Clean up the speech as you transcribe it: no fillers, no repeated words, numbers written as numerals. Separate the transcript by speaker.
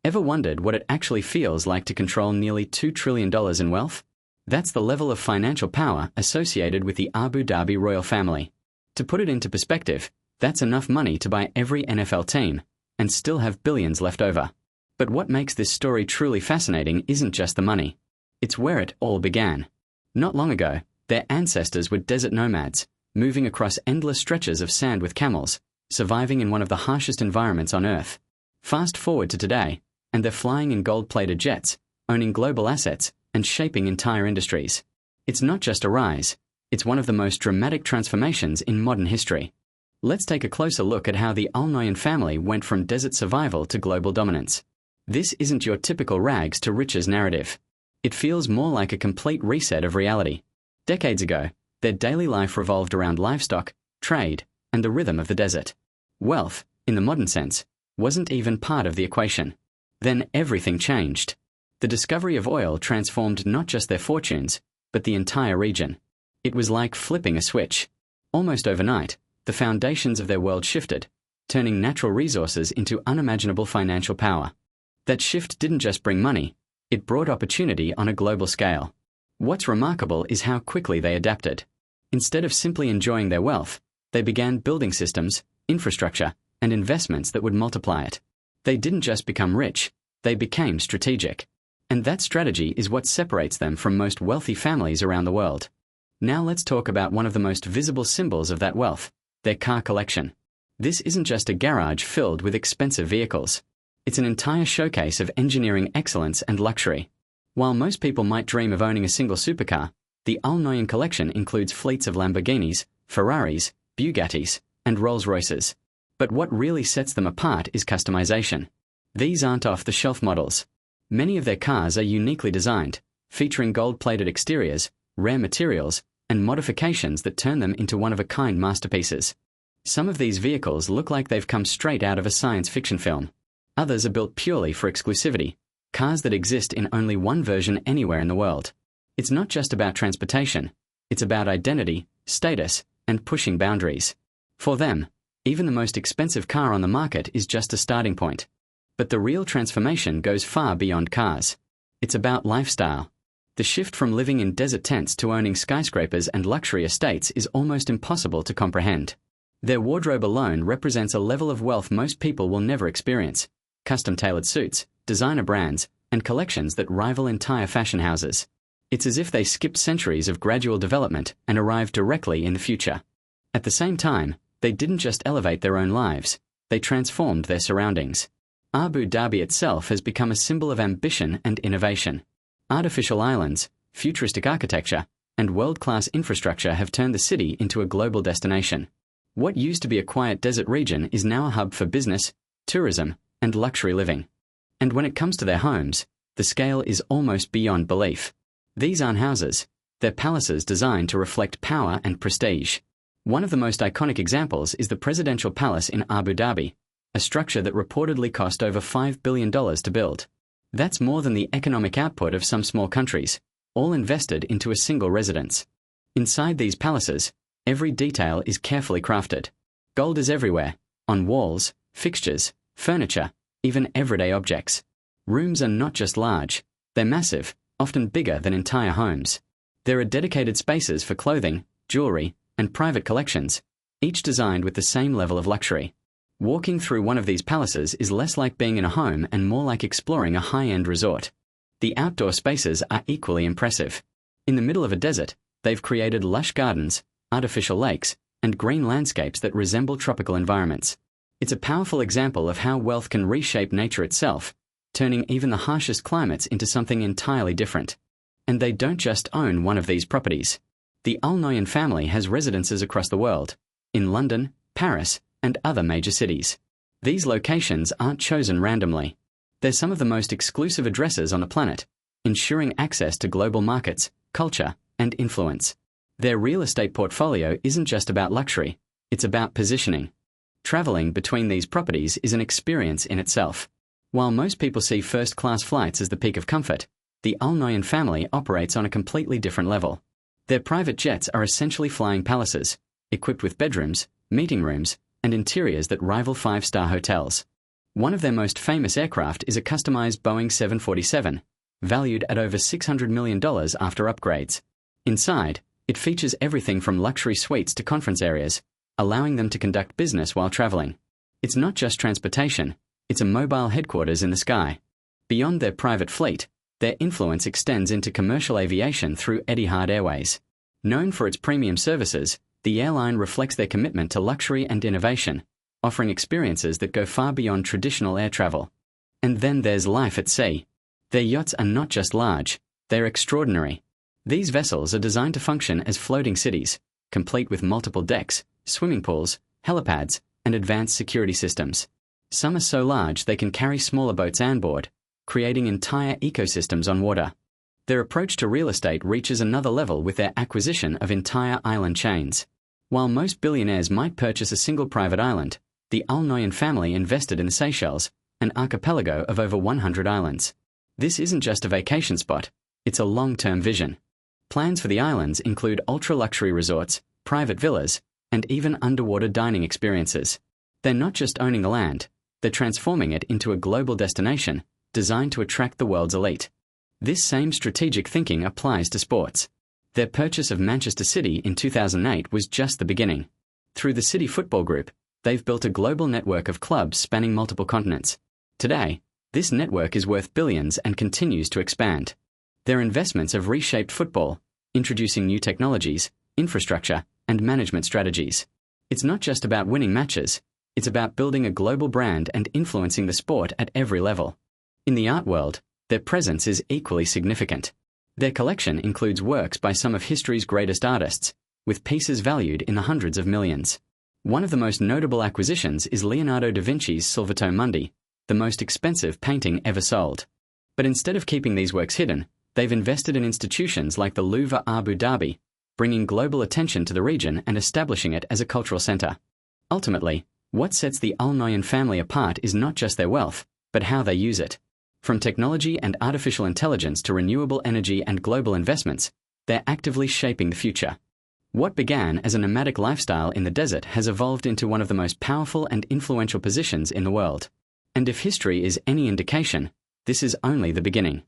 Speaker 1: Ever wondered what it actually feels like to control nearly $2 trillion in wealth? That's the level of financial power associated with the Abu Dhabi royal family. To put it into perspective, that's enough money to buy every NFL team, and still have billions left over. But what makes this story truly fascinating isn't just the money. It's where it all began. Not long ago, their ancestors were desert nomads, moving across endless stretches of sand with camels, surviving in one of the harshest environments on Earth. Fast forward to today, and they're flying in gold-plated jets, owning global assets, and shaping entire industries. It's not just a rise, it's one of the most dramatic transformations in modern history. Let's take a closer look at how the Al Nahyan family went from desert survival to global dominance. This isn't your typical rags to riches narrative. It feels more like a complete reset of reality. Decades ago, their daily life revolved around livestock, trade, and the rhythm of the desert. Wealth, in the modern sense, wasn't even part of the equation. Then everything changed. The discovery of oil transformed not just their fortunes, but the entire region. It was like flipping a switch. Almost overnight, the foundations of their world shifted, turning natural resources into unimaginable financial power. That shift didn't just bring money, it brought opportunity on a global scale. What's remarkable is how quickly they adapted. Instead of simply enjoying their wealth, they began building systems, infrastructure, and investments that would multiply it. They didn't just become rich, they became strategic. And that strategy is what separates them from most wealthy families around the world. Now let's talk about one of the most visible symbols of that wealth, their car collection. This isn't just a garage filled with expensive vehicles. It's an entire showcase of engineering excellence and luxury. While most people might dream of owning a single supercar, the Al Nahyan collection includes fleets of Lamborghinis, Ferraris, Bugattis, and Rolls-Royces. But what really sets them apart is customization. These aren't off-the-shelf models. Many of their cars are uniquely designed, featuring gold-plated exteriors, rare materials, and modifications that turn them into one-of-a-kind masterpieces. Some of these vehicles look like they've come straight out of a science fiction film. Others are built purely for exclusivity, cars that exist in only one version anywhere in the world. It's not just about transportation, it's about identity, status, and pushing boundaries. For them, even the most expensive car on the market is just a starting point. But the real transformation goes far beyond cars. It's about lifestyle. The shift from living in desert tents to owning skyscrapers and luxury estates is almost impossible to comprehend. Their wardrobe alone represents a level of wealth most people will never experience. Custom-tailored suits, designer brands, and collections that rival entire fashion houses. It's as if they skipped centuries of gradual development and arrived directly in the future. At the same time, they didn't just elevate their own lives, they transformed their surroundings. Abu Dhabi itself has become a symbol of ambition and innovation. Artificial islands, futuristic architecture, and world-class infrastructure have turned the city into a global destination. What used to be a quiet desert region is now a hub for business, tourism, and luxury living. And when it comes to their homes, the scale is almost beyond belief. These aren't houses, they're palaces designed to reflect power and prestige. One of the most iconic examples is the Presidential Palace in Abu Dhabi, a structure that reportedly cost over $5 billion to build. That's more than the economic output of some small countries, all invested into a single residence. Inside these palaces, every detail is carefully crafted. Gold is everywhere, on walls, fixtures, furniture, even everyday objects. Rooms are not just large, they're massive, often bigger than entire homes. There are dedicated spaces for clothing, jewelry, and private collections, each designed with the same level of luxury. Walking through one of these palaces is less like being in a home and more like exploring a high-end resort. The outdoor spaces are equally impressive. In the middle of a desert, they've created lush gardens, artificial lakes, and green landscapes that resemble tropical environments. It's a powerful example of how wealth can reshape nature itself, turning even the harshest climates into something entirely different. And they don't just own one of these properties. The Al Nahyan family has residences across the world, in London, Paris, and other major cities. These locations aren't chosen randomly. They're some of the most exclusive addresses on the planet, ensuring access to global markets, culture, and influence. Their real estate portfolio isn't just about luxury, it's about positioning. Traveling between these properties is an experience in itself. While most people see first-class flights as the peak of comfort, the Al Nahyan family operates on a completely different level. Their private jets are essentially flying palaces, equipped with bedrooms, meeting rooms, and interiors that rival five-star hotels. One of their most famous aircraft is a customized Boeing 747, valued at over $600 million after upgrades. Inside, it features everything from luxury suites to conference areas, allowing them to conduct business while traveling. It's not just transportation, it's a mobile headquarters in the sky. Beyond their private fleet, their influence extends into commercial aviation through Etihad Airways. Known for its premium services, the airline reflects their commitment to luxury and innovation, offering experiences that go far beyond traditional air travel. And then there's life at sea. Their yachts are not just large, they're extraordinary. These vessels are designed to function as floating cities, complete with multiple decks, swimming pools, helipads, and advanced security systems. Some are so large they can carry smaller boats on board, creating entire ecosystems on water. Their approach to real estate reaches another level with their acquisition of entire island chains. While most billionaires might purchase a single private island, the Al Nahyan family invested in the Seychelles, an archipelago of over 100 islands. This isn't just a vacation spot, it's a long-term vision. Plans for the islands include ultra-luxury resorts, private villas, and even underwater dining experiences. They're not just owning the land, they're transforming it into a global destination designed to attract the world's elite. This same strategic thinking applies to sports. Their purchase of Manchester City in 2008 was just the beginning. Through the City Football Group, they've built a global network of clubs spanning multiple continents. Today, this network is worth billions and continues to expand. Their investments have reshaped football, introducing new technologies, infrastructure, and management strategies. It's not just about winning matches, it's about building a global brand and influencing the sport at every level. In the art world, their presence is equally significant. Their collection includes works by some of history's greatest artists, with pieces valued in the hundreds of millions. One of the most notable acquisitions is Leonardo da Vinci's Silverto Mundi, the most expensive painting ever sold. But instead of keeping these works hidden, they've invested in institutions like the Louvre Abu Dhabi, bringing global attention to the region and establishing it as a cultural center. Ultimately, what sets the Al Nahyan family apart is not just their wealth, but how they use it. From technology and artificial intelligence to renewable energy and global investments, they're actively shaping the future. What began as a nomadic lifestyle in the desert has evolved into one of the most powerful and influential positions in the world. And if history is any indication, this is only the beginning.